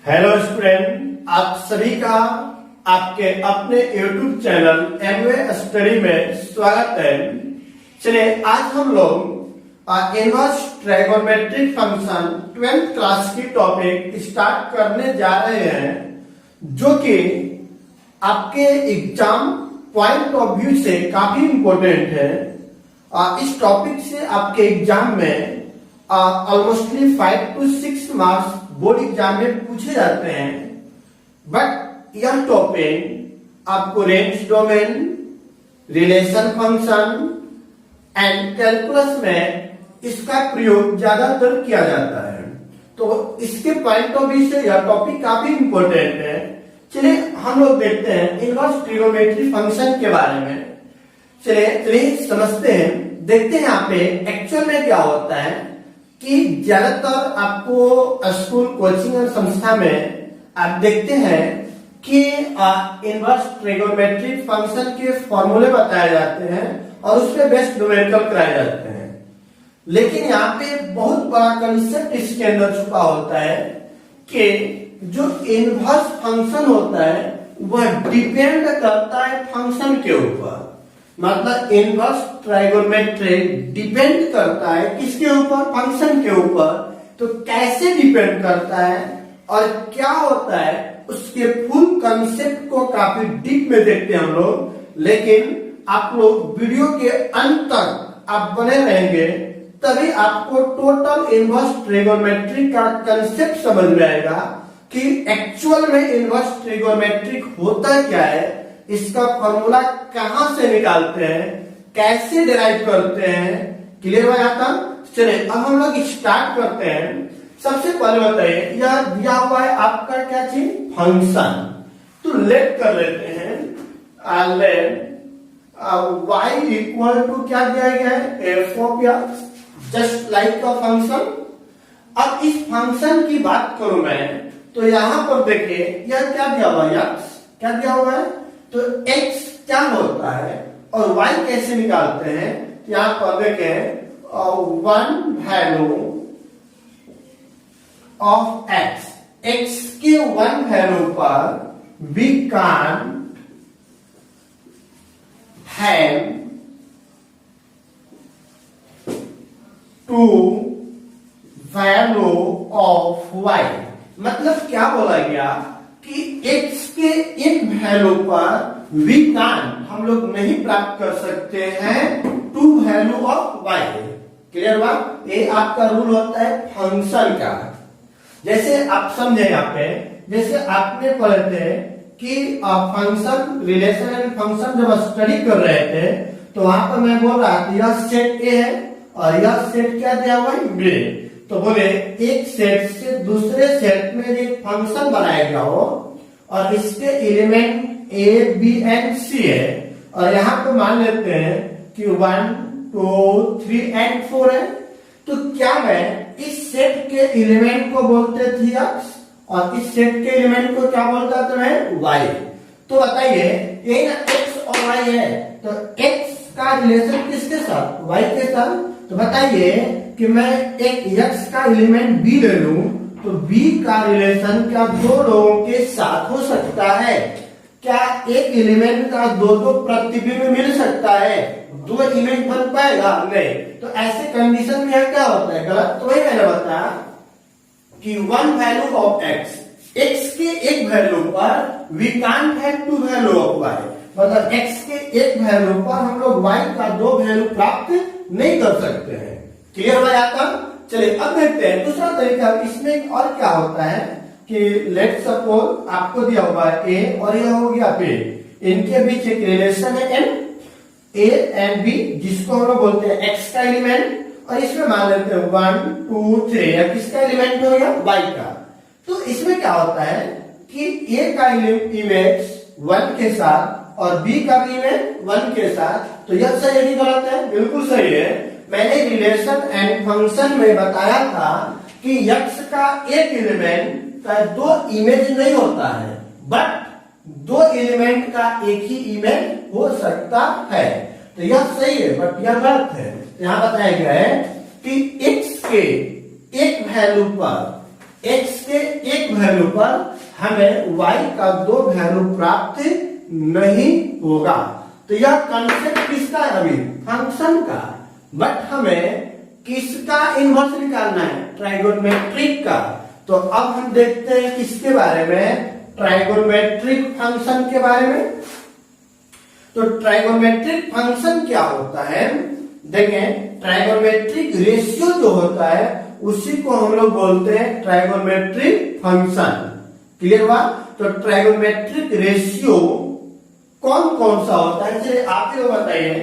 Hello student, आप सभी का आपके अपने YouTube चैनल एमवे स्टडी में स्वागत है। चलिए आज हम लोग inverse trigonometric function 12th class की टॉपिक स्टार्ट करने जा रहे हैं, जो कि आपके एग्जाम पॉइंट ऑफ व्यू से काफी इंपॉर्टेंट है। इस टॉपिक से आपके एग्जाम में almostly 5 to 6 marks board exam में पूछे जाते हैं। बट यह टॉपिक आपको range domain, relation function and calculus में इसका प्रयोग ज्यादातर किया जाता है, तो इसके पॉइंट ऑफ व्यू से यह टॉपिक काफी इंपॉर्टेंट है। चलिए हम लोग देखते हैं इनवर्स ट्रिगोनोमेट्री फंक्शन के बारे में। चलिए समझते हैं, देखते हैं यहाँ पे एक्चुअल में क्या होता है कि ज्यादातर आपको स्कूल, कोचिंग और संस्था में आप देखते हैं कि इनवर्स ट्रिगोनोमेट्रिक फंक्शन के फॉर्मूले बताए जाते हैं और उसपे बेस्ट न्यूमेरिकल कराए जाते हैं। लेकिन यहाँ पे बहुत बड़ा कंसेप्ट इसके अंदर छुपा होता है कि जो इनवर्स फंक्शन होता है वह डिपेंड करता है फंक्शन के ऊपर। मतलब इनवर्स ट्राइगोनोमेट्रिक डिपेंड करता है किसके ऊपर? फंक्शन के ऊपर। तो कैसे डिपेंड करता है और क्या होता है, उसके फुल कंसेप्ट को काफी डीप में देखते हैं हम लोग। लेकिन आप लोग वीडियो के अंत तक आप बने रहेंगे, तभी आपको टोटल इनवर्स ट्रिगोनोमेट्रिक का कंसेप्ट समझ में आएगा कि एक्चुअल में इनवर्स ट्रिगोनोमेट्रिक होता क्या है, इसका फॉर्मूला कहां से निकालते हैं, कैसे डिराइव करते हैं। क्लियर हुआ यहाँ तक? चलिए अब हम लोग स्टार्ट करते हैं। सबसे पहले बताइए, यह दिया हुआ है आपका क्या चीज? फंक्शन। तो लेट कर लेते हैं, लेट y इक्वल टू क्या दिया गया है? F of x, just like a function. अब इस फंक्शन की बात करूं मैं, तो यहां पर देखिए यह क्या दिया हुआ है? एक्स क्या दिया हुआ है? तो x क्या होता है और y कैसे निकालते हैं? यहां पर देखें, वन वैल्यू ऑफ x के वन वैल्यू पर we can have two value of y। मतलब क्या बोला गया कि x के एक वैल्यू पर वी कैन, हम लोग नहीं प्राप्त कर सकते हैं two value of y। Clear बात? ये आपका रूल होता है फंक्शन का। जैसे आप समझे यहाँ पे, जैसे आपने पढ़े थे कि फंक्शन, रिलेशन एंड फंक्शन जब स्टडी कर रहे थे, तो वहां पर मैं बोल रहा था यह सेट ए है और यह सेट क्या दिया हुआ है? बी। तो बोले एक सेट से दूसरे सेट में एक फंक्शन बनाया गया हो और इसके एलिमेंट ए, बी एंड सी है, और यहाँ पे मान लेते हैं कि 1, 2, 3 एंड 4 है। तो क्या मैं इस सेट के एलिमेंट को बोलते थे x और इस सेट के एलिमेंट को क्या बोलता था मैं? y। तो बताइए ये ना x और y है, तो x का रिलेशन किसके साथ? y के साथ। तो बताइए कि मैं एक x का एलिमेंट b ले लूं, तो b का रिलेशन क्या दो लोगों के साथ हो सकता है? क्या एक एलिमेंट का दो प्रतिबिंब मिल सकता है? दो इमेज बन पाएगा? नहीं। तो ऐसे कंडीशन में क्या होता है? गलत। तो वही मैंने बताया कि वन वैल्यू ऑफ x के एक वैल्यू पर we can have two value of y। मतलब x के एक वैल्यू पर हम लोग y का दो वैल्यू प्राप्त नहीं कर सकते हैं। क्लियर हो जाता? चलिए अब देखते हैं दूसरा तरीका। इसमें और क्या होता है कि लेट सपोज आपको दिया हुआ है ए और यह हो गया बी, इनके बीच एक रिलेशन है एन, ए एंड बी, जिसको हम लोग बोलते हैं एक्स का एलिमेंट, और इसमें मान लेते हैं 1, 2, 3 या किसका एलिमेंट हो गया? वाई का। तो इसमें क्या होता है कि ए का इमेज 1 के साथ और बी का भी इमेज 1 के साथ। तो यह सही है कि गलत है? बिल्कुल सही है। मैंने रिलेशन एंड फंक्शन में बताया था कि x का एक एलिमेंट का दो इमेज नहीं होता है, बट दो एलिमेंट का एक ही इमेज हो सकता है। तो यह सही है, बट यह गलत है। यहां बताया गया है कि x के एक वैल्यू पर x के एक वैल्यू पर हमें y का 2 वैल्यू प्राप्त नहीं होगा। तो यह कंसेप्ट किसका है अभी? फंक्शन का। बट हमें किसका इनवर्स निकालना है? ट्राइगोनोमेट्रिक का। तो अब हम देखते हैं किसके बारे में? ट्राइगोनोमेट्रिक फंक्शन के बारे में। तो ट्राइगोनोमेट्रिक फंक्शन क्या होता है? देखें, ट्राइगोनोमेट्रिक रेशियो जो होता है उसी को हम लोग बोलते हैं ट्राइगोनोमेट्रिक फंक्शन। क्लियर हुआ? तो ट्राइगोनोमेट्रिक रेशियो कौन कौन सा होता है? चलिए आप ही बताइए।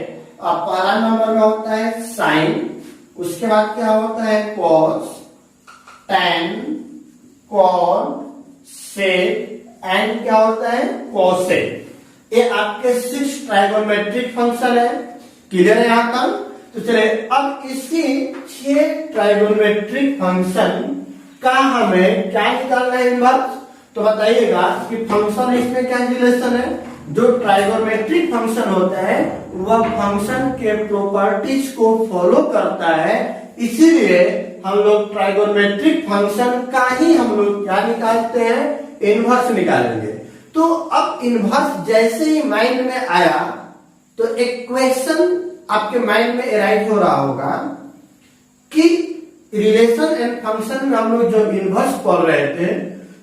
पहला नंबर में होता है साइन, उसके बाद क्या होता है? Cos, tan, cot, sec and क्या होता है? कोसेक। ये आपके 6 ट्राइगोनोमेट्रिक फंक्शन है। क्लियर है यहां तक? तो चलिए अब इसी 6 ट्राइगोनोमेट्रिक फंक्शन का हमें क्या निकालना है? इनवर्स। तो बताइएगा कि फंक्शन इसमें क्या रिलेशन है? जो ट्राइगोनोमेट्रिक फंक्शन होता है वह फंक्शन के प्रॉपर्टीज को फॉलो करता है, इसीलिए हम लोग ट्राइगोनोमेट्रिक फंक्शन का ही हम लोग क्या निकालते हैं? इनवर्स निकालेंगे। तो अब इनवर्स जैसे ही माइंड में आया तो एक क्वेश्चन आपके माइंड में एराइज हो रहा होगा कि रिलेशन एंड फंक्शन में हम लोग जब इनवर्स पढ़ रहे थे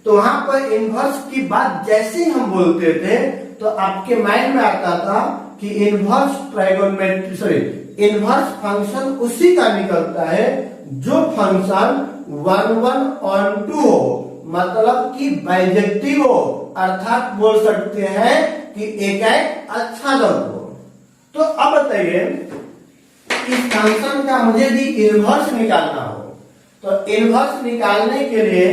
तो वहां पर इनवर्स की बात जैसे ही हम बोलते थे तो आपके माइंड में आता था कि इनवर्स ट्राइगोनोमेट्री इनवर्स फंक्शन उसी का निकलता है जो फंक्शन 1 1 on 2 हो, मतलब कि बाइजेक्टिव हो, अर्थात बोल सकते हैं कि एक आच्छादक हो। तो अब बताइए इस फंक्शन का मुझे भी इनवर्स निकालना हो, तो इनवर्स निकालने के लिए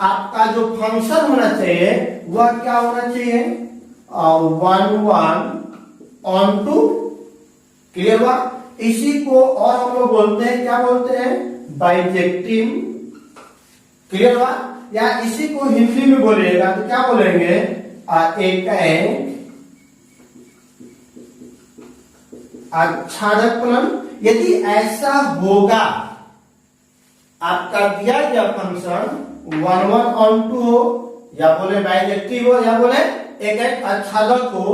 आपका जो फंक्शन होना चाहिए वह क्या होना चाहिए? 1 1 on 2। क्लियर हुआ? इसी को और हम लोग बोलते हैं, क्या बोलते हैं? बाइजेक्टिव। क्लियर हुआ? या इसी को हिंदी में बोलेगा तो क्या बोलेंगे? एक आच्छादक फलन। यदि ऐसा होगा, आपका दिया गया फंक्शन 1 1 on 2 हो, या बोले बाइजेक्टिव हो, या बोले एक आच्छादक हो,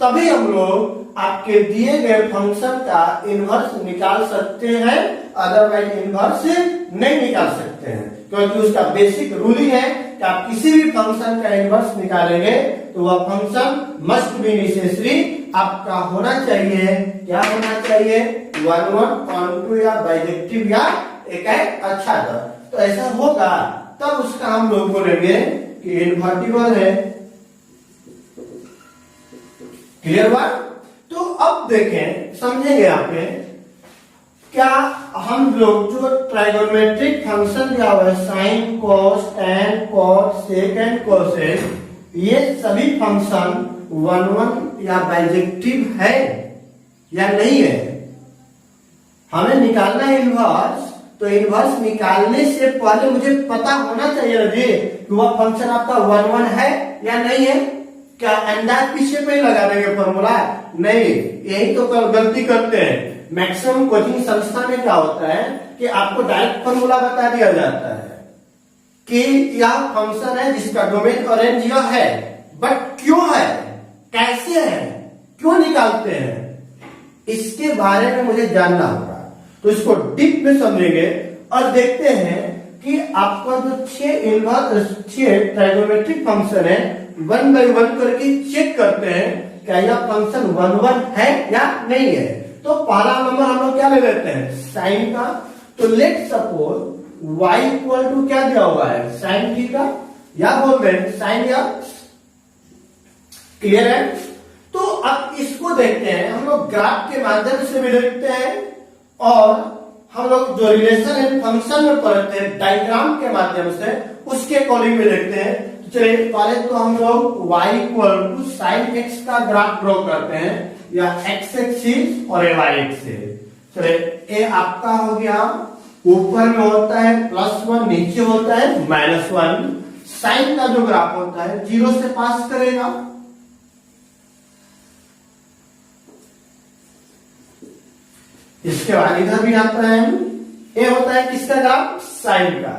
तभी हम लोग आपके दिए गए फंक्शन का इनवर्स निकाल सकते हैं, अदरवाइज इनवर्स नहीं निकाल सकते हैं। क्योंकि उसका बेसिक रूल ही है कि आप किसी भी फंक्शन का इनवर्स निकालेंगे तो वह फंक्शन मस्ट बी नेसेसरी आपका होना चाहिए। क्या होना चाहिए? 1 1 on 2 या बाइजेक्टिव या एक आच्छादक। तो ऐसा होगा तब उसका हम लोग बोलेंगे कि इनवर्टिबल है। क्लियर हुआ? तो अब देखें, समझेंगे आपने क्या हम लोग जो ट्राइगोनोमेट्रिक फंक्शन दिया हुआ है sine, cos, tan, cot, sec and cosec, ये सभी फंक्शन 1 1 या बाइजेक्टिव है या नहीं है? हमें निकालना है इनवर्स। तो इनवर्स निकालने से पहले मुझे पता होना चाहिए ना जी कि वह फंक्शन आपका 1 1 है या नहीं है। क्या अंदाज पीछे पे ही लगा देंगे फॉर्मूला? नहीं, यही तो गलती करते हैं। मैक्सिमम कोचिंग संस्था में क्या होता है कि आपको डायरेक्ट फॉर्मूला बता दिया जाता है कि यह फंक्शन है जिसका डोमेन और रेंज यह है, बट क्यों है, कैसे है, क्यों निकालते हैं, इसके बारे में मुझे जानना होगा। तो इसको डीप में समझेंगे और देखते हैं कि आपका जो 6 ट्राइगोनोमेट्रिक फंक्शन है 1 by 1 करके चेक करते हैं क्या यह फंक्शन 1 1 है या नहीं है। तो पहला नंबर हम लोग क्या ले लेते हैं? साइन का। तो let suppose y equal to क्या दिया हुआ है? साइन थीटा, या बोल रहे साइन एक्स। क्लियर है? तो अब इसको देखते हैं, हम लोग ग्राफ के माध्यम से भी देखते हैं और हम लोग जो रिलेशन एंड फंक्शन में पढ़ते हैं डायग्राम के माध्यम से उसके अकॉर्डिंग में देखते हैं। तो चलिए पहले तो हम लोग y equal to sine x का ग्राफ ड्रॉ करते हैं, या एक्स एक्सिस और y एक्सिस। चलिए ए आपका हो गया, ऊपर में होता है +1, नीचे होता है -1। साइन का जो ग्राफ होता है 0 से पास करेगा। इसके बाद इधर भी आता है, ये होता है किसका ग्राफ? साइन का।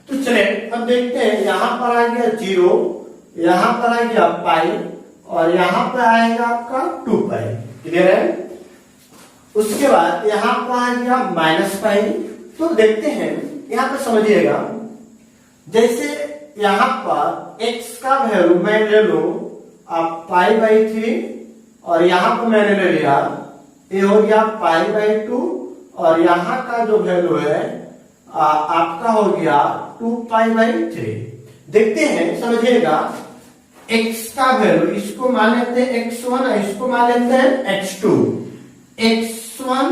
तो चले अब देखते हैं, यहां पर आ गया 0, यहां पर आ गया पाई और यहां पर आएगा आपका 2 पाई। क्लियर है? उसके बाद यहां पर आ गया माइनस पाई। तो देखते हैं, यहां पर समझिएगा, जैसे यहां पर x का वैल्यू मैं ले लो आप पाई/3 और यहां पर मैंने ले लिया ये हो गया पाई/2 और यहां का जो वैल्यू है आपका हो गया 2 पाई/3। देखते हैं, समझिएगा, x का वैल्यू इसको मान लेते हैं x1 और इसको मान लेते हैं x2। x1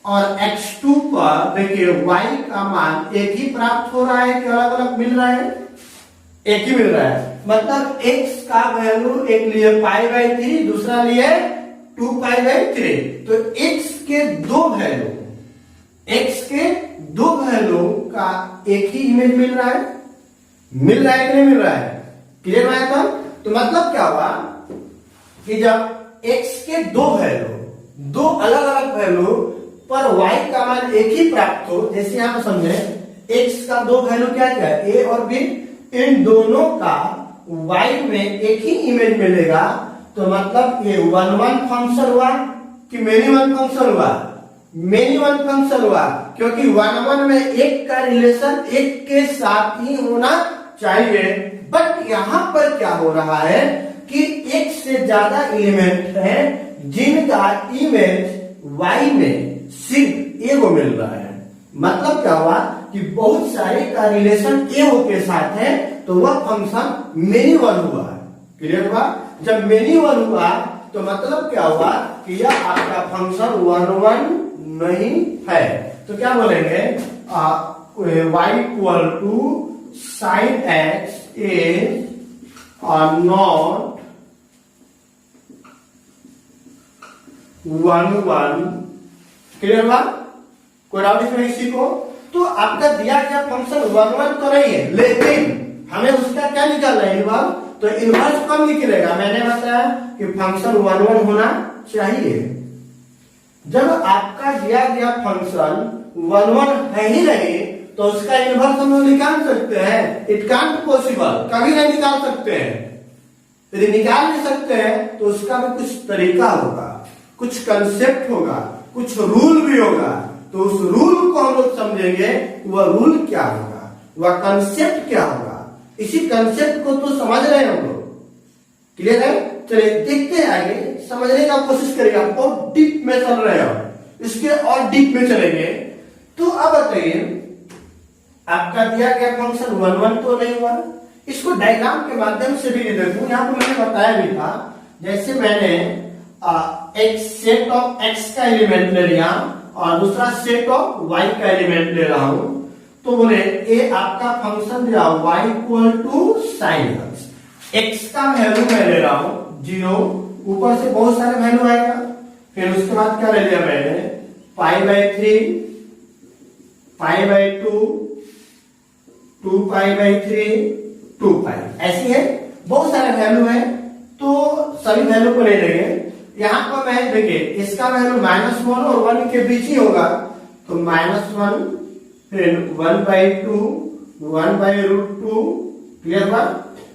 और x2 पर देखिए y का मान एक ही प्राप्त हो रहा है कि अलग अलग मिल रहा है? एक ही मिल रहा है। मतलब x का वैल्यू एक लिए पाई/3, दूसरा लिए 2 पाई/3। तो x के दो वैल्यू का एक ही इमेज मिल रहा है? मिल रहा है कि नहीं मिल रहा है? क्लियर है? तो मतलब क्या हुआ कि जब x के दो अलग अलग वैल्यू पर y का मान एक ही प्राप्त हो, जैसे यहां पर समझे x का दो वैल्यू क्या क्या है, a और b, इन दोनों का y में एक ही इमेज मिलेगा, तो मतलब ये 1-1 फंक्शन हुआ कि मेनी वन फंक्शन हुआ? मेनी वन फंक्शन हुआ, क्योंकि 1-1 में एक का रिलेशन एक के साथ ही होना चाहिए। बट यहां पर क्या हो रहा है कि एक से ज्यादा एलिमेंट है जिनका इमेज y में सिर्फ ए को मिल रहा है। मतलब क्या हुआ कि बहुत सारे का रिलेशन ए के साथ है, तो वह फंक्शन मेनी वन हुआ। क्लियर हुआ? जब मेनी वन हुआ तो मतलब क्या हुआ कि यह आपका फंक्शन 1-1 नहीं है। तो क्या बोलेंगे, y equal to sine x is not 1-1। Clear हुआ? कोई डाउट इसमें किसी को? तो आपका दिया गया फंक्शन 1-1 तो नहीं है, लेकिन हमें उसका क्या निकालना है, इनवर्स। तो इनवर्स कब निकलेगा? मैंने बताया कि फंक्शन 1-1 होना चाहिए। जब आपका दिया गया फंक्शन 1-1 है ही नहीं, तो उसका इनवर्स हम लोग निकाल सकते हैं? इट कांट पॉसिबल, कभी नहीं निकाल सकते हैं। यदि निकाल नहीं सकते हैं तो उसका भी कुछ तरीका होगा, कुछ कंसेप्ट होगा, कुछ रूल भी होगा। तो उस रूल को हम लोग समझेंगे, वह रूल क्या होगा, वह कंसेप्ट क्या होगा। इसी कंसेप्ट को तो समझ रहे हैं हम लोग। क्लियर है? चलिए देखते हैं आगे, समझने का कोशिश करिएगा। और डीप में चल रहे हो, इसके और डीप में चलेंगे। तो अब बताइए, आपका दिया गया फंक्शन 1-1 तो नहीं हुआ, इसको डायग्राम के माध्यम से भी देखूं। यहां पर मैंने बताया भी था, जैसे मैंने एक सेट ऑफ x का एलिमेंट ले लिया और दूसरा सेट ऑफ y का एलिमेंट ले रहा हूं, तो बोले ये आपका फंक्शन दिया y equal to sine x का वैल्यू मैं ले रहा हूं 0, ऊपर से बहुत सारे वैल्यू आएगा। फिर उसके बाद क्या ले लिया मैंने, पाई/3, पाई/2, 2 पाई/3, 2 पाई, ऐसी है, बहुत सारे वैल्यू है। तो सभी वैल्यू को ले लेंगे। यहां पर मैं देखिए इसका वैल्यू -1 और 1 के बीच ही होगा, तो -1, फिर 1/2, 1/√2। क्लियर हुआ?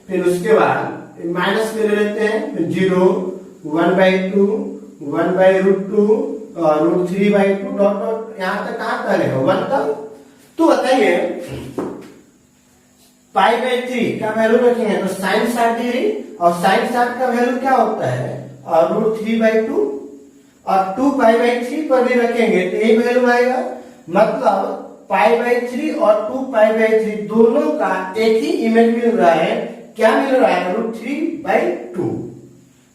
फिर उसके बाद माइनस में ले लेते हैं, 0, 1/2, 1/√2 और √3/2 डॉट डॉट, यहां तक कहां तक है, 1 तक। तो बताइए पाई/3 का वैल्यू रखेंगे तो साइन 60 डिग्री, और साइन 60 का वैल्यू क्या होता है, और √3/2, और 2 पाई/3 पर भी रखेंगे तो यही वैल्यू आएगा। मतलब पाई/3 और 2 पाई/3 दोनों का एक ही इमेज मिल रहा है। क्या मिल रहा है, √3/2।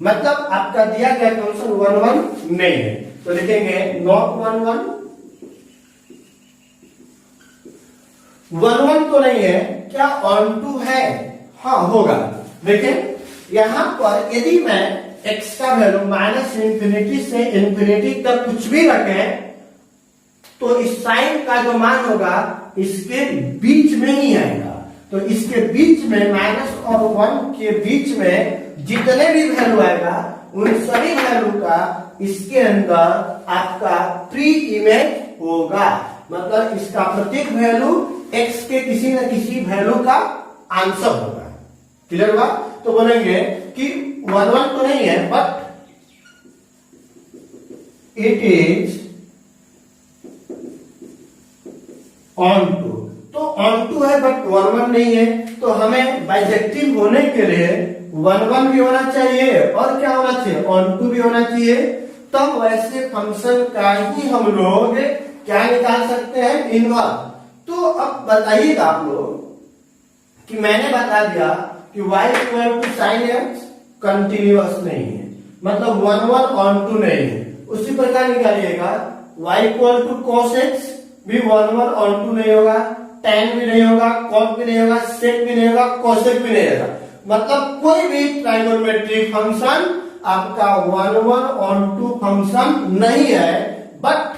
मतलब आपका दिया गया फंक्शन 1-1 नहीं है, तो लिखेंगे नॉट 1-1। 1-1 तो नहीं है, क्या ऑन2 है? हाँ होगा। देखें यहां पर यदि मैं x का वैल्यू -∞ से ∞ तक कुछ भी रखें, तो इस साइन का जो मान होगा इसके बीच में ही आएगा। तो इसके बीच में माइनस और 1 के बीच में जितने भी वैल्यू आएगा, उन सभी वैल्यू का इसके अंदर आपका प्री इमेज होगा। मतलब इसका प्रत्येक वैल्यू x के किसी न किसी वैल्यू का आंसर होगा। क्लियर हुआ? तो बोलेंगे कि 1 1 तो नहीं है, but it is onto. तो ऑन टू है बट 1 1 नहीं है, तो हमें बाइजेक्टिव होने के लिए 1 1 भी होना चाहिए और क्या होना चाहिए, ऑन टू भी होना चाहिए। तब वैसे फंक्शन का ही हम लोग क्या निकाल सकते हैं, इनवर्स। तो अब बताइएगा आप लोग कि मैंने बता दिया कि y equal to sine x continuous नहीं है, मतलब 1 1 ऑन टू नहीं है। उसी प्रकार निकालिएगा y equal to cos x भी 1 1 ऑन टू नहीं होगा, tan भी नहीं होगा, cot भी नहीं होगा, sec भी नहीं होगा, cosec भी नहीं होगा। मतलब कोई भी ट्राइगोनोमेट्रिक फंक्शन आपका 1 1 ऑन टू फंक्शन नहीं है, बट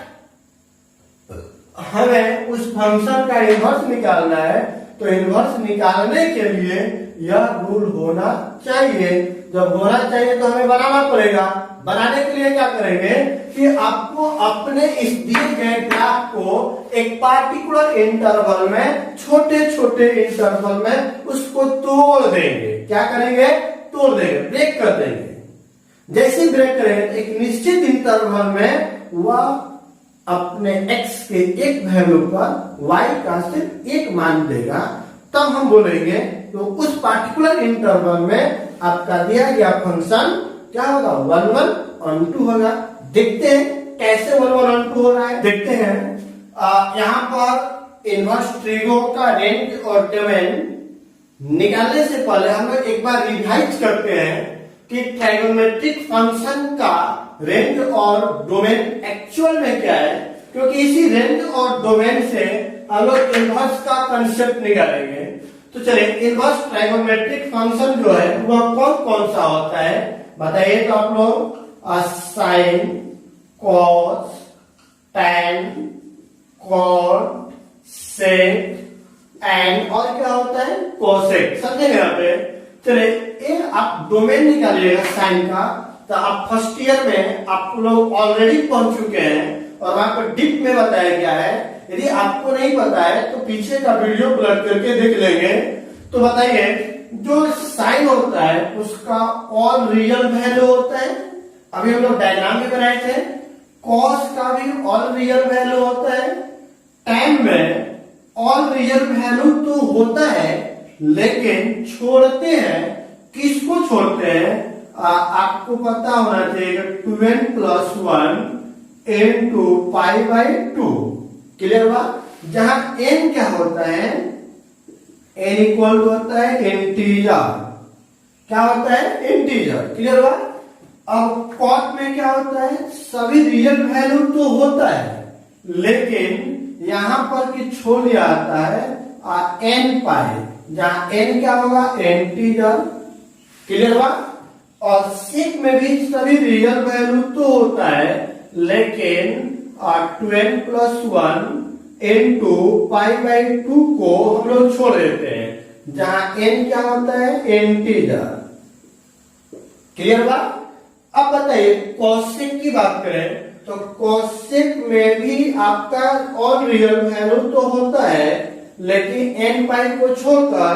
हमें उस फंक्शन का इनवर्स निकालना है। तो इनवर्स निकालने के लिए यह रूल होना चाहिए। जब होना चाहिए तो हमें बनाना पड़ेगा। बनाने के लिए क्या करेंगे कि आपको अपने इस दिए गए ग्राफ को एक पार्टिकुलर इंटरवल में, छोटे छोटे इंटरवल में उसको तोड़ देंगे। क्या करेंगे, तोड़ देंगे, ब्रेक कर देंगे। जैसे ब्रेक करेंगे तो एक निश्चित इंटरवल में वह अपने x के एक वैल्यू पर y का सिर्फ एक मान देगा। तब हम बोलेंगे तो उस पार्टिकुलर इंटरवल में आपका दिया गया फंक्शन क्या होगा, 1 1 ऑन टू होगा। देखते हैं कैसे 1 1 ऑन टू हो रहा है, देखते हैं। यहाँ पर इनवर्स ट्रिगो का रेंज और डोमेन निकालने से पहले हम लोग एक बार रिवाइज करते हैं कि ट्राइगोनोमेट्रिक फंक्शन का रेंज और डोमेन एक्चुअल में क्या है, क्योंकि इसी रेंज और डोमेन से हम लोग इनवर्स का कंसेप्ट निकालेंगे। तो चलिए, इनवर्स ट्राइगोनोमेट्रिक फंक्शन जो है वह कौन कौन सा होता है बताइए तो आप लोग। Sine, cos, tan, cot, sec and और क्या होता है, कोसेक। समझेंगे यहाँ पे? चलिए, ये आप डोमेन निकालिएगा साइन का। तो आप फर्स्ट ईयर में आप लोग ऑलरेडी पहुंच चुके हैं और वहां पर डीप में बताया गया है। यदि आपको नहीं पता है तो पीछे का वीडियो प्लग करके देख लेंगे। तो बताइए, जो साइन होता है उसका ऑल रियल वैल्यू होता है, अभी हम लोग डायग्राम में बनाए थे। कॉस का भी ऑल रियल वैल्यू होता है। टैन में ऑल रियल वैल्यू तो होता है, लेकिन छोड़ते हैं, किसको छोड़ते हैं, आपको पता होना चाहिए 2n + 1 into π/2। क्लियर हुआ? जहां n क्या होता है, n इक्वल होता है इंटीजर। क्या होता है, इंटीजर। क्लियर हुआ? अब कॉट में क्या होता है, सभी रियल वैल्यू तो होता है, लेकिन यहां पर कि छोड़ दिया आता है n पाई, जहां n क्या होगा, इंटीजर। क्लियर हुआ? और सेक में भी सभी रियल वैल्यू तो होता है, लेकिन 2n + 1 into π/2 को हम लोग छोड़ देते हैं, जहां n क्या होता है, इंटीजर। क्लियर हुआ? अब बताइए, कोसेक की बात करें तो कोसेक में भी आपका ऑल रियल वैल्यू तो होता है, लेकिन n पाई को छोड़कर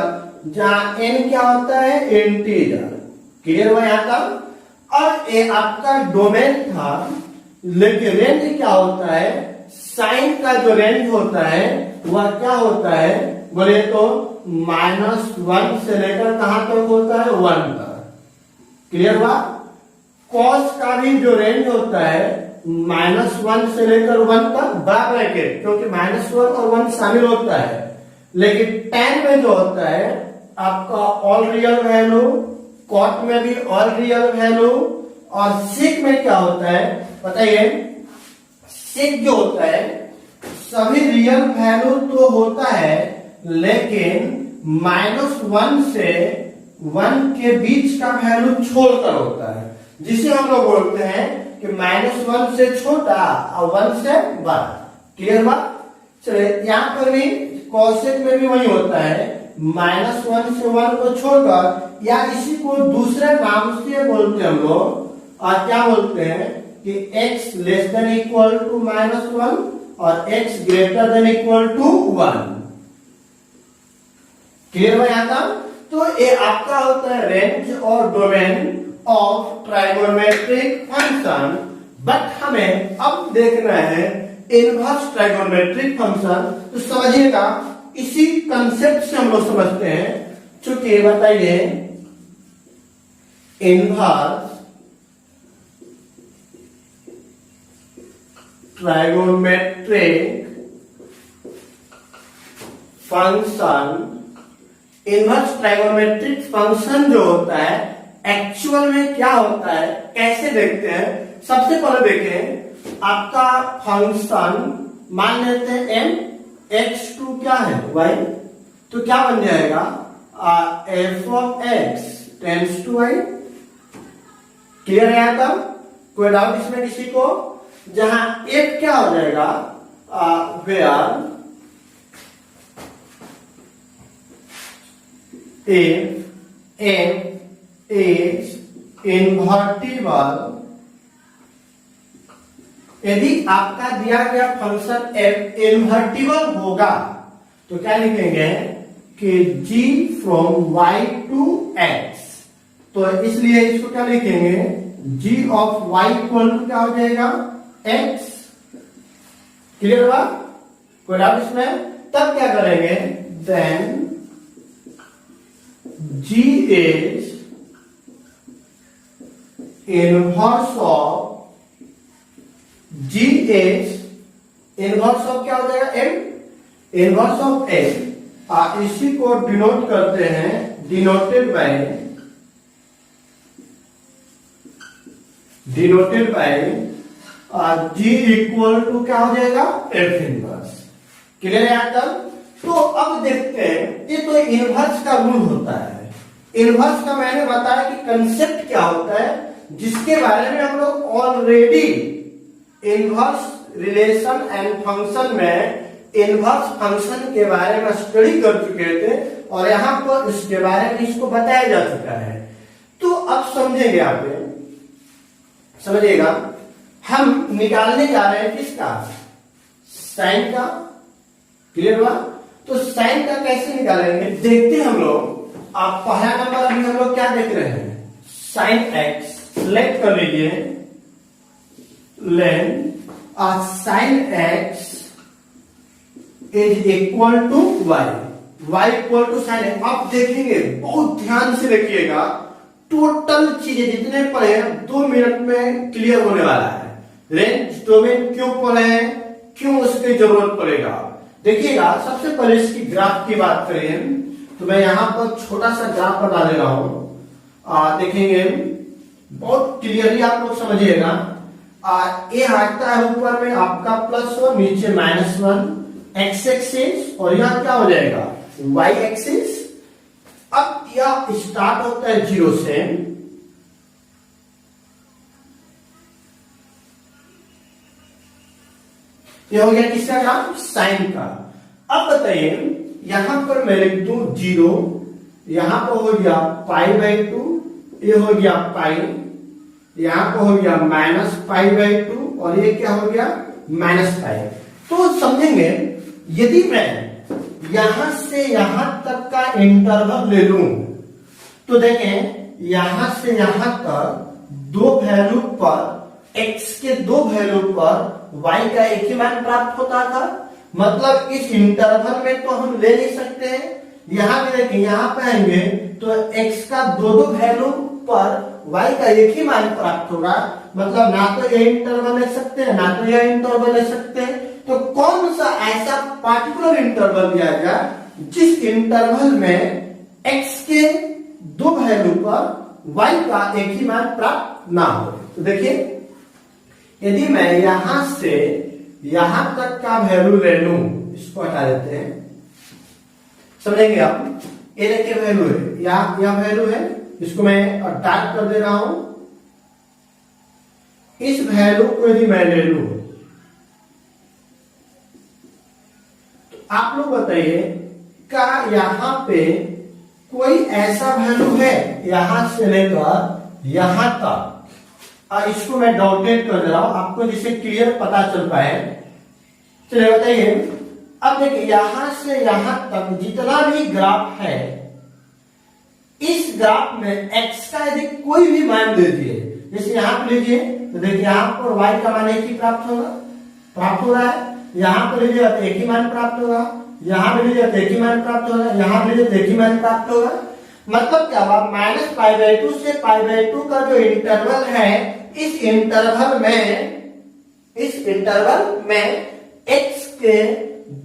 जहां n क्या होता है, इंटीजर। क्लियर हुआ यहाँ तक? और ये आपका डोमेन था, लेकिन रेंज क्या होता है, साइन का जो रेंज होता है वह क्या होता है बोले तो -1 से लेकर कहां तक होता है, 1 तक। क्लियर हुआ? कॉस का भी जो रेंज होता है -1 से लेकर 1 तक, बड़ा ब्रैकेट, क्योंकि -1 और 1 शामिल होता है। लेकिन टैन में जो होता है आपका ऑल रियल वैल्यू, कॉट में भी ऑल रियल वैल्यू, और सेक में क्या होता है बताइए, सेक जो होता है सभी रियल वैल्यू तो होता है, लेकिन -1 से 1 के बीच का वैल्यू छोड़कर होता है, जिसे हम लोग बोलते हैं कि -1 से छोटा और 1 से बड़ा। क्लियर बात? चलिए, यहाँ पर भी कोसेक में भी वही होता है, -1 से 1 को छोड़कर, या इसी को दूसरे नाम से बोलते हैं हम लोग, और क्या बोलते हैं कि x < -1 और x < 1। क्लियर है यहाँ का? तो ये आपका होता है रेंज और domain of trigonometric function. But हमें अब देखना है इनवर्स ट्राइगोनोमेट्रिक फंक्शन। तो समझिएगा, इसी कंसेप्ट से हम लोग समझते हैं। चूंकि बताइए inverse trigonometric function, inverse trigonometric function जो होता है एक्चुअल में क्या होता है, कैसे देखते हैं। सबसे पहले देखें, आपका फंक्शन मान लेते हैं m, x2 क्या है y, तो क्या बन जाएगा f of x tends to y। Clear है यहाँ तक? कोई डाउट इसमें किसी को? जहां f क्या हो जाएगा, वेयर f is invertible, यदि आपका दिया गया फंक्शन f इन्वर्टिबल होगा तो क्या लिखेंगे कि g from y to x। तो इसलिए इसको क्या लिखेंगे, g of y equal to क्या हो जाएगा, x। क्लियर हुआ? कोई डाउट इसमें? तब क्या करेंगे, then g is inverse of, g is inverse of क्या हो जाएगा, m, इनवर्स ऑफ m। इसी को डिनोट करते हैं, denoted by g equal to क्या हो जाएगा, f इनवर्स। क्लियर है यहाँ तक? तो अब देखते हैं, ये तो इनवर्स का रूल होता है। इनवर्स का मैंने बताया कि कंसेप्ट क्या होता है, जिसके बारे में हम लोग already inverse relation and function में इनवर्स फंक्शन के बारे में स्टडी कर चुके थे और यहाँ पर इसके बारे में इसको बताया जा चुका है। तो अब समझेंगे, आप समझिएगा, हम निकालने जा रहे हैं किसका, साइन का। क्लियर हुआ? तो साइन का कैसे निकालेंगे देखते हैं हम लोग। आप पहला नंबर अभी हम लोग क्या देख रहे हैं, साइन एक्स। सिलेक्ट कर लीजिए, let sine x is equal to y, y equal to sine x. आप देखेंगे, बहुत ध्यान से देखिएगा, टोटल चीजें जितने पढ़े 2 मिनट में क्लियर होने वाला है। रेंज डोमेन क्यों पढ़े, क्यों उसकी जरूरत पड़ेगा, देखिएगा। सबसे पहले इसकी ग्राफ की बात करें तो मैं यहां पर छोटा सा ग्राफ बना दे रहा हूं, देखेंगे बहुत क्लियरली आप लोग समझिएगा। ये आता है ऊपर में आपका +1, नीचे -1 एक्स एक्सिस, और यह क्या हो जाएगा, वाई एक्सिस। अब यह स्टार्ट होता है 0 से, यह हो गया किसका ग्राफ, साइन का। अब बताइए, यहां पर मैं लिख दूं 0, यहां पर हो गया π/2, ये हो गया पाई, यहां पर हो गया -π/2, और ये क्या हो गया, -π। तो समझेंगे, यदि मैं यहां से यहां तक का इंटरवल ले लूं तो देखें, यहां से यहां तक 2 वैल्यू पर, x के 2 वैल्यू पर y का एक ही मान प्राप्त होता था। मतलब इस इंटरवल में तो हम ले नहीं सकते हैं। यहां भी देखिए, यहां पे आएंगे तो x का 2 वैल्यू पर y का एक ही मान प्राप्त होगा। मतलब ना तो ये इंटरवल ले सकते हैं, ना तो यह इंटरवल ले सकते हैं। तो कौन सा ऐसा पार्टिकुलर इंटरवल दिया गया जिस इंटरवल में x के 2 वैल्यू पर y का एक ही मान प्राप्त ना हो। तो देखिए, यदि मैं यहां से यहां तक का वैल्यू ले लूं, इसको हटा देते हैं, समझेंगे आप। ये देखिए वैल्यू है, यह वैल्यू है, इसको मैं डार्क कर दे रहा हूं। इस वैल्यू को यदि मैं ले लूं तो आप लोग बताइए, क्या यहां पे कोई ऐसा वैल्यू है यहां से लेकर यहां तक, इसको मैं डॉटेड कर दे रहा हूं आपको, जिससे क्लियर पता चल पाए। चलिए बताइए, अब देखिए यहां से यहां तक जितना भी ग्राफ है, इस ग्राफ में x का यदि कोई भी मान दे दिए, जैसे यहां पर लीजिए तो देखिए यहां पर y का मान एक ही प्राप्त हो रहा है, यहां पर लीजिए तो एक ही मान प्राप्त होगा, यहां पर लीजिए तो एक ही मान प्राप्त होगा, यहां पर लीजिए तो एक ही मान प्राप्त होगा। मतलब क्या हुआ, -π/2 से π/2 का जो इंटरवल है, इस इंटरवल में x के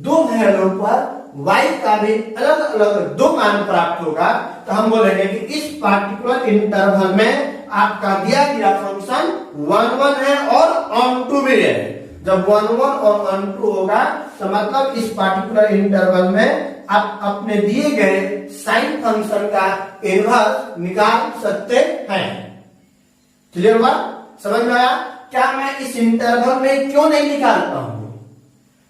दो वैल्यू पर y का भी अलग अलग दो मान प्राप्त होगा। तो हम बोलेंगे कि इस पार्टिकुलर इंटरवल में आपका दिया गया फंक्शन 1 1 है और ऑन टू भी है। जब 1 1 और ऑन टू होगा तो मतलब इस पार्टिकुलर इंटरवल में आप अपने दिए गए साइन फंक्शन का इनवर्स निकाल सकते हैं। क्लियर हुआ, समझ में आया? क्या मैं इस इंटरवल में क्यों नहीं निकालता हूं?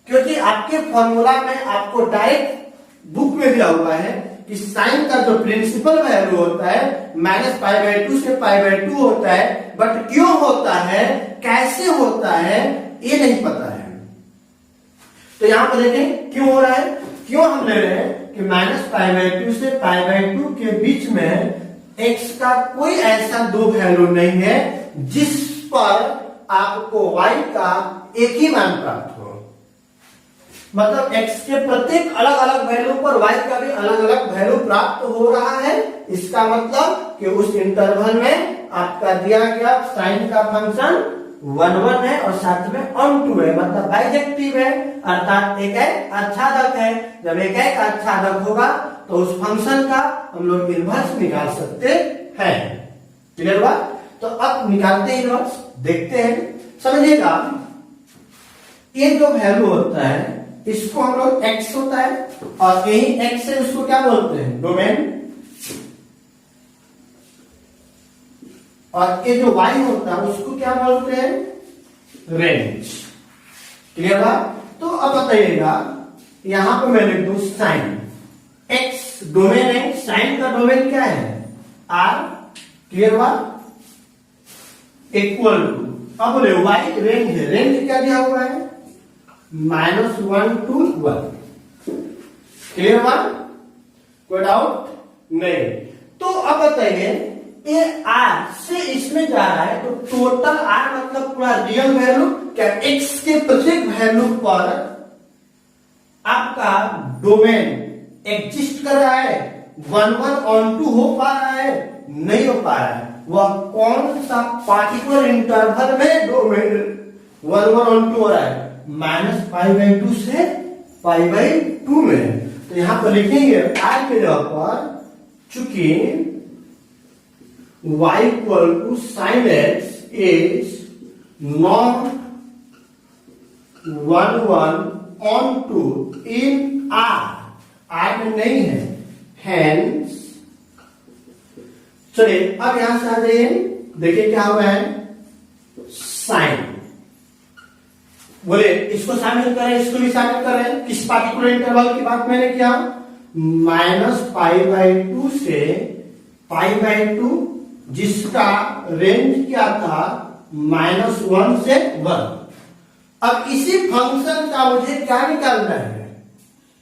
क्योंकि आपके फॉर्मूला में आपको डायरेक्ट बुक में दिया हुआ है कि साइन का जो प्रिंसिपल वैल्यू होता है -π/2 से π/2 होता है, बट क्यों होता है, कैसे होता है, ये नहीं पता है। तो यहां पर देखें क्यों हो रहा है, क्यों हम ले रहे हैं कि -π/2 से π/2 के बीच में x का कोई ऐसा दो वैल्यू नहीं है जिस पर आपको y का एक ही मान प्राप्त हो। मतलब x के प्रत्येक अलग अलग वैल्यू पर y का भी अलग अलग वैल्यू प्राप्त हो रहा है। इसका मतलब कि उस इंटरवल में आपका दिया गया साइन का फंक्शन 1 1 है और साथ में ऑन टू है, मतलब बाइजेक्टिव है, अर्थात एक आच्छादक है। जब एक आच्छादक होगा तो उस फंक्शन का हम लोग इनवर्स निकाल सकते हैं। क्लियर हुआ? तो अब निकालते हैं इनवर्स, देखते हैं। समझिएगा, ये जो वैल्यू होता है इसको हम लोग x होता है और यही x है, उसको क्या बोलते हैं, डोमेन। और ये जो y होता है उसको क्या बोलते हैं, रेंज। क्लियर हुआ? तो अब बताइएगा, यहां पर मैं लिख दूं साइन, x डोमेन है, साइन का डोमेन क्या है, r। क्लियर हुआ? इक्वल टू, अब बोले y रेंज है, रेंज क्या दिया हुआ है, -1 to 1। क्लियर हुआ? कोई डाउट नहीं? तो अब बताइए, ये r से इसमें जा रहा है तो टोटल r मतलब पूरा रियल वैल्यू, क्या x के प्रत्येक वैल्यू पर आपका डोमेन एग्जिस्ट कर रहा है, 1 1 ऑन टू हो पा रहा है, नहीं हो पा रहा है। वह कौन सा पार्टिकुलर इंटरवल में डोमेन 1 1 ऑन टू हो रहा है, -π/2 से π/2 में। तो यहां पर लिखेंगे r के जगह पर, चूंकि y equal to sine x is not 1 1 onto in r में नहीं है, हैंस। चलिए अब यहां से आ जाइए, देखिए क्या हुआ है, साइन। बोले इसको शामिल करें, इसको भी शामिल करें। किस पार्टिकुलर इंटरवल की बात मैंने किया, -π/2 से π/2, जिसका रेंज क्या था, -1 से 1। अब इसी फंक्शन का मुझे क्या निकालना है,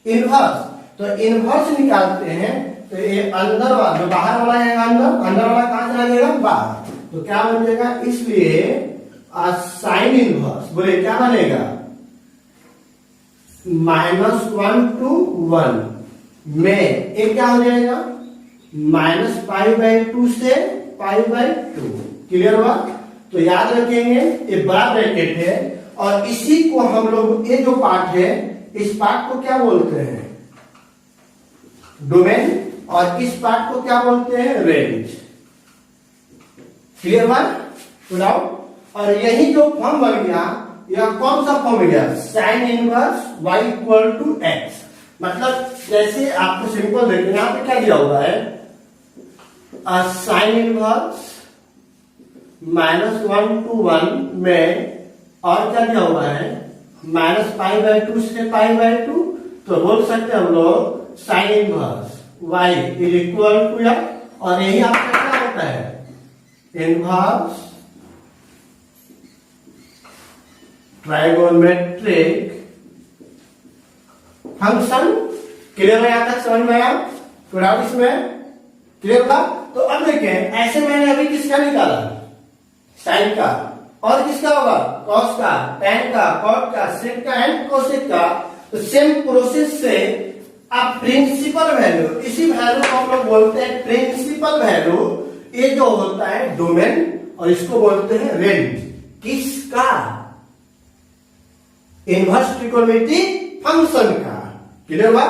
इनवर्स। तो इनवर्स निकालते हैं तो ये अंदर वाला, जो बाहर वाला है अंदर वाला कहां चला जाएगा, बाहर। तो क्या बन जाएगा, इसलिए साइन इनवर्स, बोले क्या बनेगा, -1 to 1 में एक क्या हो जाएगा, -π/2 से π/2। क्लियर हुआ? तो याद रखेंगे ये बड़ा ब्रैकेट है और इसी को हम लोग, ये जो पार्ट है इस पार्ट को क्या बोलते हैं, डोमेन, और इस पार्ट को क्या बोलते हैं, रेंज। क्लियर हुआ? डाउट? और यही जो फॉर्म बन गया, यह कौन सा फॉर्म हो गया, sine inverse y equal to x। मतलब जैसे आपको सिंपल देखिए, यहां पे क्या दिया हुआ है, साइन इनवर्स -1 to 1 में, और क्या दिया हुआ है, -π/2 से π/2। तो बोल सकते हैं हम लोग sine inverse y is equal to x, और यही आपका क्या होता है, इनवर्स ट्राइगोनोमेट्रिक फंक्शन। क्लियर है? यहाँ तक समझ में आया? कोई डाउट इसमें? क्लियर होगा? तो अब देखें, ऐसे मैंने अभी किसका निकाला, साइन का, और किसका होगा, कॉस का, टेन का, कॉट का, सेक का एंड कोसेक का। तो सेम प्रोसेस से आप प्रिंसिपल वैल्यू, इसी वैल्यू को हम लोग बोलते हैं प्रिंसिपल वैल्यू। ये जो होता है डोमेन, और इसको बोलते हैं रेंज। किसका? इनवर्स ट्रिगोनोमेट्री फंक्शन का। क्लियर हुआ?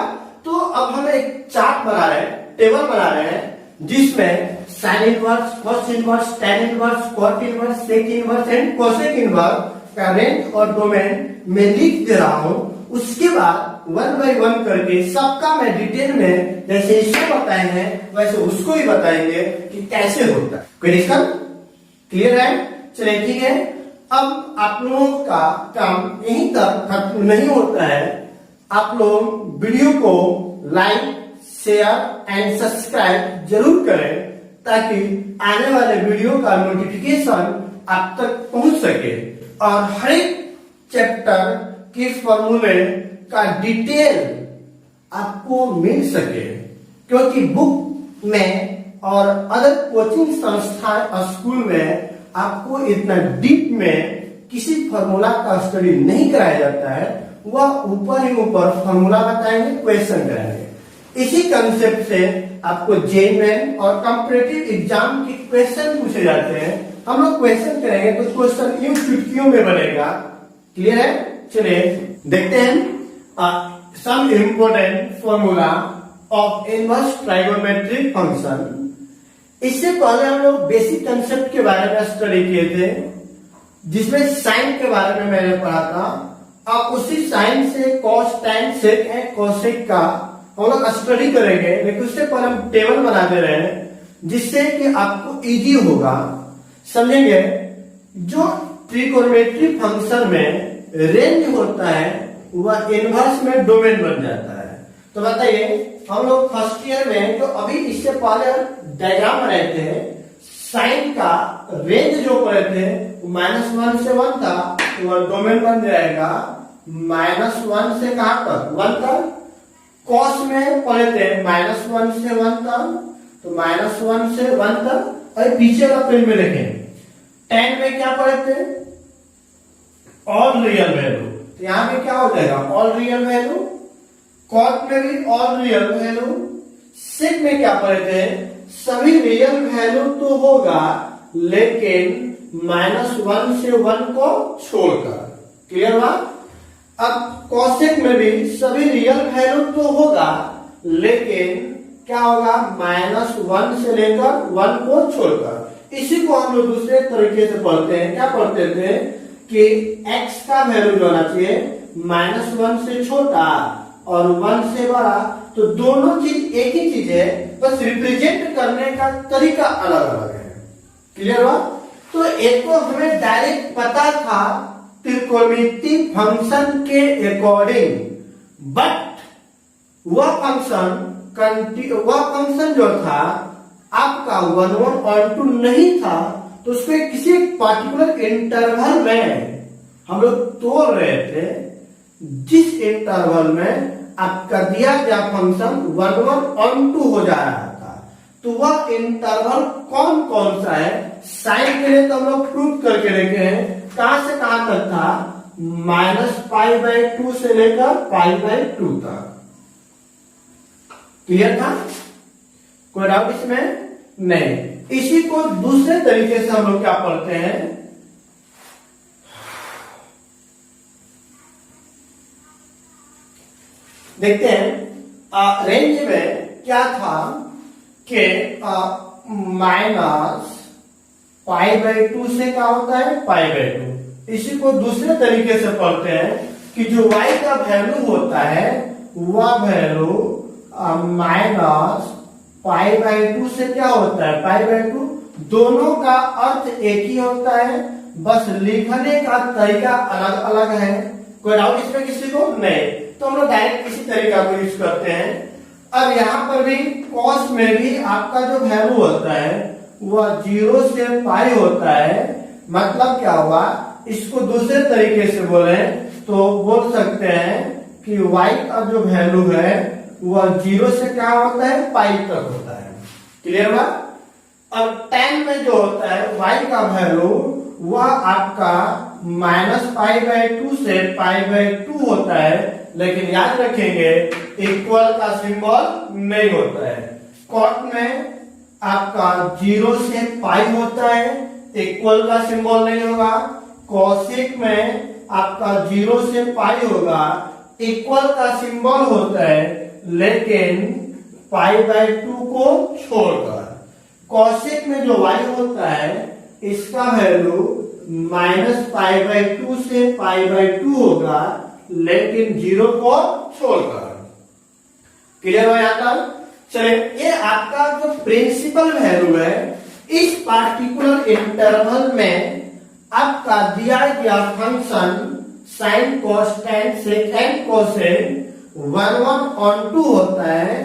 तो अब हम एक चार्ट बना रहे हैं, टेबल बना रहे हैं, जिसमें sine inverse, cos inverse, tan inverse, cot inverse, sec inverse and cosec inverse का रेंज और डोमेन मैं लिख दे रहा हूं। उसके बाद 1 बाय 1 करके सबका मैं डिटेल में, जैसे इसको बताए हैं वैसे उसको ही बताएंगे कि कैसे होता है। कोई दिक्कत? क्लियर है? चलिए ठीक है। अब आप लोगों का काम यहीं तक खत्म नहीं होता है। आप लोग वीडियो को लाइक, शेयर एंड सब्सक्राइब जरूर करें, ताकि आने वाले वीडियो का नोटिफिकेशन आप तक पहुंच सके और हर एक चैप्टर के फॉर्मूले का डिटेल आपको मिल सके। क्योंकि बुक में और अदर कोचिंग संस्था स्कूल में आपको इतना डीप में किसी फॉर्मूला का स्टडी नहीं कराया जाता है। वह ऊपर ही ऊपर फॉर्मूला बताएंगे, क्वेश्चन कराएंगे। इसी कंसेप्ट से आपको जेईई और कॉम्पिटिटिव एग्जाम के क्वेश्चन पूछे जाते हैं। हम लोग क्वेश्चन करेंगे तो क्वेश्चन यूं चुटकियों में बनेगा। क्लियर है? चलिए देखते हैं some important formula of inverse trigonometric function. इससे पहले हम लोग बेसिक कंसेप्ट के बारे में स्टडी किए थे, जिसमें साइन के बारे में मैंने पढ़ा था। अब उसी साइन से cos, tan, sec and cosec का हम लोग स्टडी करेंगे। लेकिन उससे पहले हम टेबल बना दे रहे हैं, जिससे कि आपको इजी होगा, समझेंगे। जो ट्रिगोनोमेट्री फंक्शन में रेंज होता है वह इनवर्स में डोमेन बन जाता है। तो बताइए, हम लोग फर्स्ट ईयर में, जो अभी इससे पहले डायग्राम बनाए थे, साइन का रेंज जो पढ़े थे -1 से 1 था, तो वह डोमेन बन जाएगा -1 से कहां तक, 1 तक। कॉस में पढ़े थे -1 से 1 तक, तो -1 से 1 तक। और पीछे वाला पेज में देखें, टेन में क्या पढ़े थे, ऑल रियल वैल्यू। तो यहां पे क्या हो जाएगा, ऑल रियल वैल्यू। कॉट में भी ऑल रियल वैल्यू। सेक में क्या पढ़े थे, सभी रियल वैल्यू तो होगा, लेकिन -1 से 1 को छोड़कर। क्लियर हुआ? अब कोसेक में भी सभी रियल वैल्यू तो होगा, लेकिन क्या होगा, -1 से लेकर 1 को छोड़कर। इसी को हम लोग दूसरे तरीके से पढ़ते हैं। क्या पढ़ते थे कि x का वैल्यू जो होना चाहिए -1 से छोटा और 1 से बड़ा। तो दोनों चीज एक ही चीज है, बस रिप्रेजेंट करने का तरीका अलग अलग है। क्लियर हुआ? तो एक को हमें डायरेक्ट पता था ट्रिगोनोमेट्री फंक्शन के अकॉर्डिंग, बट वह फंक्शन जो था आपका 1 1 और 2 नहीं था, तो उसको किसी पार्टिकुलर इंटरवल में हम लोग तोड़ रहे थे, जिस इंटरवल में आपका दिया गया फंक्शन 1 1 और 2 हो जा रहा था। तो वह इंटरवल कौन कौन सा है, साइन के लिए तो हम लोग प्रूव करके देखे हैं। कहां से कहां तक था, -π/2 से लेकर π/2 तक। क्लियर था? कोई डाउट इसमें? नहीं। इसी को दूसरे तरीके से हम लोग क्या पढ़ते हैं, देखते हैं। रेंज में क्या था कि -π/2 से क्या होता है, π/2। इसी को दूसरे तरीके से पढ़ते हैं कि जो y का वैल्यू होता है वह वैल्यू -π/2 से क्या होता है, π/2। दोनों का अर्थ एक ही होता है, बस लिखने का तरीका अलग अलग है। कोई डाउट इसमें किसी को? नहीं। तो हम लोग डायरेक्ट इसी तरीका को यूज करते हैं। अब यहाँ पर भी कॉस में भी आपका जो वैल्यू होता है वह 0 से पाई होता है। मतलब क्या हुआ, इसको दूसरे तरीके से बोले तो बोल सकते हैं कि y का जो वैल्यू है वह 0 से क्या होता है, पाई तक होता है। क्लियर बा? अब tan में जो होता है y का वैल्यू वह आपका -π/2 से π/2 होता है, लेकिन याद रखेंगे इक्वल का सिंबल नहीं होता है। कॉट में आपका 0 से पाई होता है, इक्वल का सिंबल नहीं होगा। कॉसेक में आपका 0 से पाई होगा, इक्वल का सिंबल होता है, लेकिन π/2 को छोड़कर। कॉसेक में जो y होता है इसका वैल्यू -π/2 से π/2 होगा, लेकिन 0 को छोड़कर। क्लियर हो यहाँ तक? चलिए, ये आपका जो प्रिंसिपल वैल्यू है इस पार्टिकुलर इंटरवल में आपका दिया गया function sine cos tan sec cosec 1/2 होता है।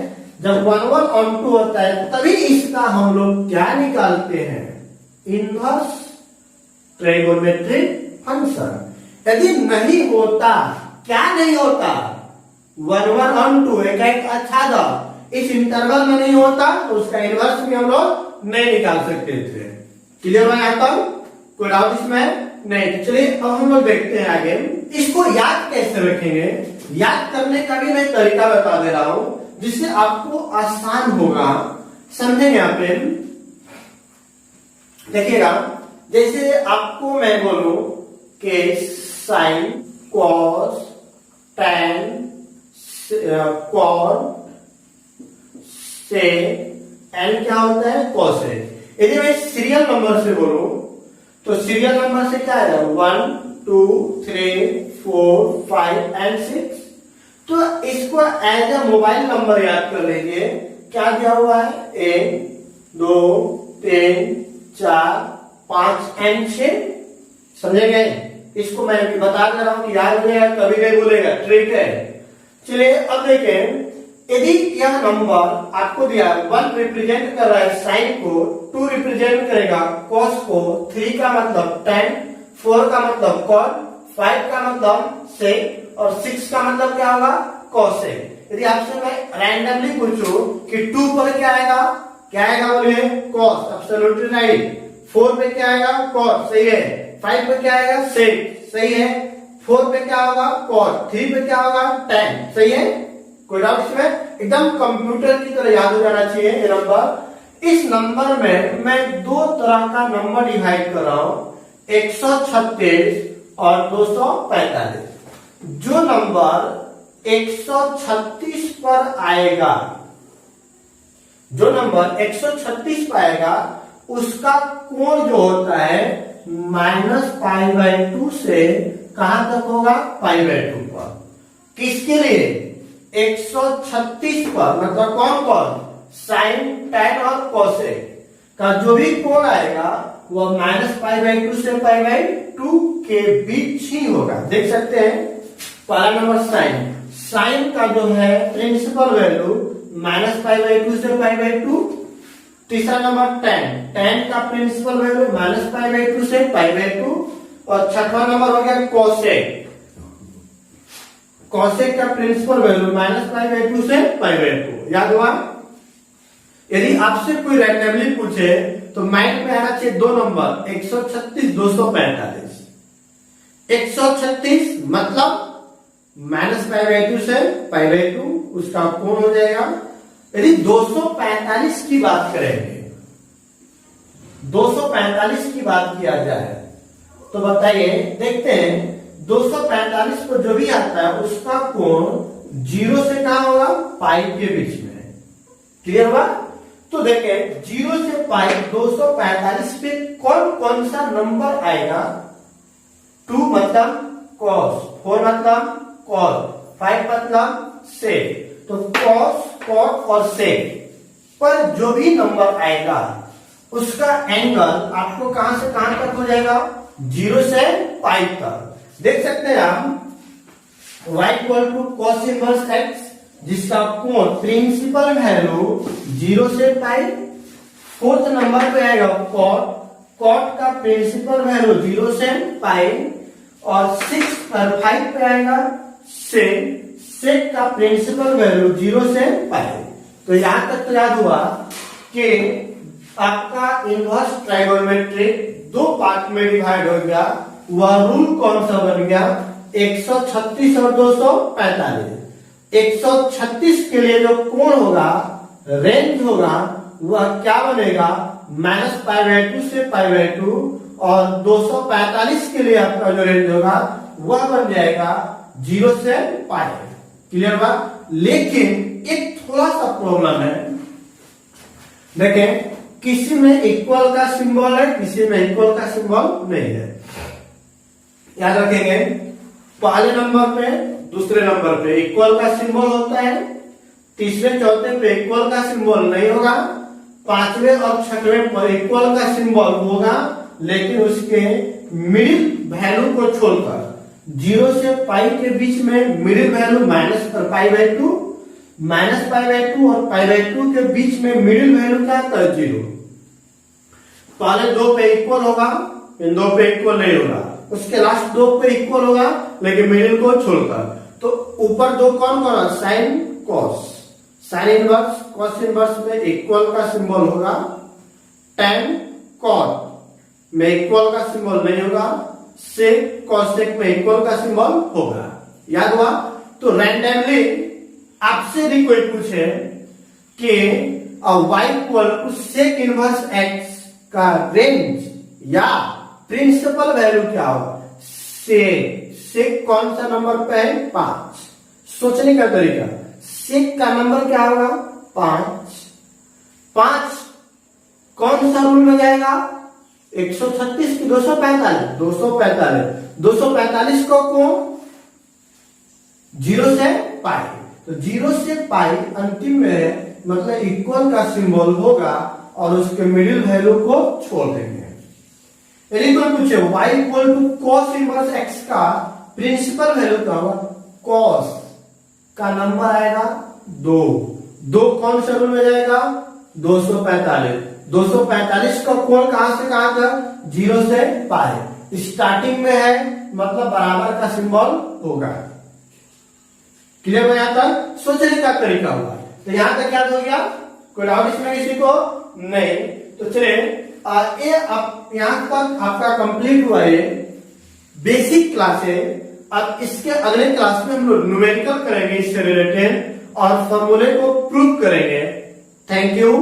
जब 1/2 होता है तभी इसका हम लोग क्या निकालते हैं, इनवर्स ट्राइगोनोमेट्रिक फंक्शन। यदि नहीं होता, क्या नहीं होता, 1/2 एक अच्छा था, इस इंटरवल में नहीं होता तो उसका इनवर्स भी हम लोग नहीं निकाल सकते थे। क्लियर हो यहाँ तक? कोई डाउट इसमें नहीं? चलिए अब हम लोग देखते हैं आगे इसको याद कैसे रखेंगे। याद करने का भी मैं तरीका बता दे रहा हूं जिससे आपको आसान होगा, समझेंगे यहाँ पे। देखिएगा, जैसे आपको मैं बोलूं कि साइन कॉस टैन कॉट से एन क्या होता है, कोसेक। यदि मैं सीरियल नंबर से बोलूं तो सीरियल नंबर से क्या है, 1 2 3 4 5 एंड 6। तो इसको एज ए मोबाइल नंबर याद कर लीजिए। क्या दिया हुआ है, 1 2 3 4 5 एंड 6। समझेंगे? इसको मैं बता दे रहा हूं कि याद हो जाएगा, कभी नहीं भूलेगा, ट्रिक है। चलिए अब देखें, यदि यह नंबर आपको दिया 1 रिप्रेजेंट कर रहा है साइन को, 2 रिप्रेजेंट करेगा कॉस को, 3 का मतलब tan, 4 का मतलब कॉट, 5 का मतलब सेक और 6 का मतलब क्या होगा, कोसेक। यदि आपसे मैं रैंडमली पूछूं कि 2 पर क्या आएगा, क्या आएगा बोलिए, कॉस, एब्सोल्युटली राइट। 4 पे क्या आएगा, कॉट, सही है। 5 पे क्या आएगा, सेक, सही है। 4 पे क्या होगा, कॉट, 3 पे क्या होगा, tan, सही है। कोई डाउट इसमें? एकदम कंप्यूटर की तरह याद हो जाना चाहिए ये नंबर। इस नंबर में मैं दो तरह का नंबर डिवाइड कर रहा हूं, 136 और 245। जो नंबर 136 पर आएगा, जो नंबर 136 पर आएगा उसका कोण जो होता है -π/2 से कहां तक होगा, π/2 पर। किसके लिए, 136 पर, मतलब कौन कौन, साइन टैन और कोसेक का जो भी कोण आएगा वह -π/2 से π/2 के बीच ही होगा। देख सकते हैं, पहला नंबर साइन, साइन का जो है प्रिंसिपल वैल्यू -π/2 से π/2। तीसरा नंबर टैन, टैन का प्रिंसिपल वैल्यू -π/2 से π/2। और छठवां नंबर हो गया कोसेक, कोसेक का प्रिंसिपल वैल्यू -π/2 से π/2। याद हुआ? यदि आपसे कोई रैंडमली पूछे तो माइंड में आना चाहिए दो नंबर, 136 245। 136 मतलब -π/2 से π/2, उसका कोण हो जाएगा। यदि 245 की बात करेंगे, 245 की बात किया जाए तो बताइए, देखते हैं 245 पर जो भी आता है उसका कोण 0 से कहां होगा, पाई के बीच में। क्लियर हुआ? तो देखें 0 से पाई 245 पे कौन कौन सा नंबर आएगा, 2 मतलब कॉस, 4 मतलब कॉस, 5 मतलब सेक। तो कॉस, कॉट और सेक पर जो भी नंबर आएगा उसका एंगल आपको कहां से कहां तक हो जाएगा, 0 से पाई तक। देख सकते हैं हम y = cos इनवर्स x, जिसका कोण प्रिंसिपल वैल्यू 0 से पाई। फोर्थ नंबर पे आएगा कॉट, कॉट का प्रिंसिपल वैल्यू 0 से पाई। और 6 पर 5 पे आएगा सेक, सेक का प्रिंसिपल वैल्यू 0 से पाई। तो यहां तक तो याद हुआ कि आपका इनवर्स ट्राइगोनोमेट्रिक दो पार्ट में डिवाइड हो गया। वह रूल कौन सा बन गया? 136 और 245। 136 के लिए जो कोण होगा, रेंज होगा, वह क्या बनेगा? -π/2 से π/2। और 245 के लिए आपका जो रेंज होगा वह बन जाएगा 0 से π। क्लियर बात? लेकिन एक थोड़ा सा प्रॉब्लम है। देखें, किसी में इक्वल का सिंबल है, किसी में इक्वल का सिंबल नहीं है। याद रखेंगे, पहले नंबर पे, दूसरे नंबर पे इक्वल का सिंबल होता है, तीसरे चौथे पे इक्वल का सिंबल नहीं होगा, पांचवें और छठवें पर इक्वल का सिंबल होगा, लेकिन उसके मिडिल वैल्यू को छोड़कर 0 से पाई के बीच में मिडिल वैल्यू -π/2, -π/2 और π/2 के बीच में मिडिल वैल्यू क्या होता है? 0। पहले दो पे इक्वल होगा, इन दो पे इक्वल नहीं होगा, उसके लास्ट दो पे इक्वल होगा लेकिन मिडिल को छोड़कर। तो ऊपर दो कौन कौन? Sine, cos. Sine inverse, cos inverse में इक्वल का सिंबल होगा, tan, कॉट में इक्वल का सिंबल नहीं होगा, सेक, कॉसेक में इक्वल का सिंबल होगा। याद हुआ? तो रैंडमली आपसे भी कोई पूछे कि y equal to sec inverse x का रेंज या प्रिंसिपल वैल्यू क्या होगा? सेक कौन सा नंबर पे है? 5। सोचने का तरीका, सेक का नंबर क्या होगा? 5। 5 कौन सा रूल में जाएगा? 136 की 245। 245 को कौन? 0 से पाई। तो 0 से पाई अंतिम में मतलब इक्वल का सिंबल होगा और उसके मिडिल वैल्यू को छोड़ देंगे। यदि कोई पूछे y equal to cos inverse x का प्रिंसिपल वैल्यू क्या होगा? कॉस का नंबर आएगा 2। 2 कौन सा रूल में जाएगा? 245। 245 का कोण कहां से कहां तक? 0 से पाई। स्टार्टिंग में है मतलब बराबर का सिंबल होगा। क्लियर हो? यहां तक सोचने का तरीका हुआ। तो यहां तक क्या हो गया? कोई डाउट इसमें किसी को? नहीं। तो चलिए ये अब यहां तक आपका कंप्लीट हुआ ये बेसिक क्लास है। अब इसके अगले क्लास में हम लोग न्यूमेरिकल करेंगे इससे रिलेटेड और फॉर्मूले को प्रूव करेंगे। Thank you.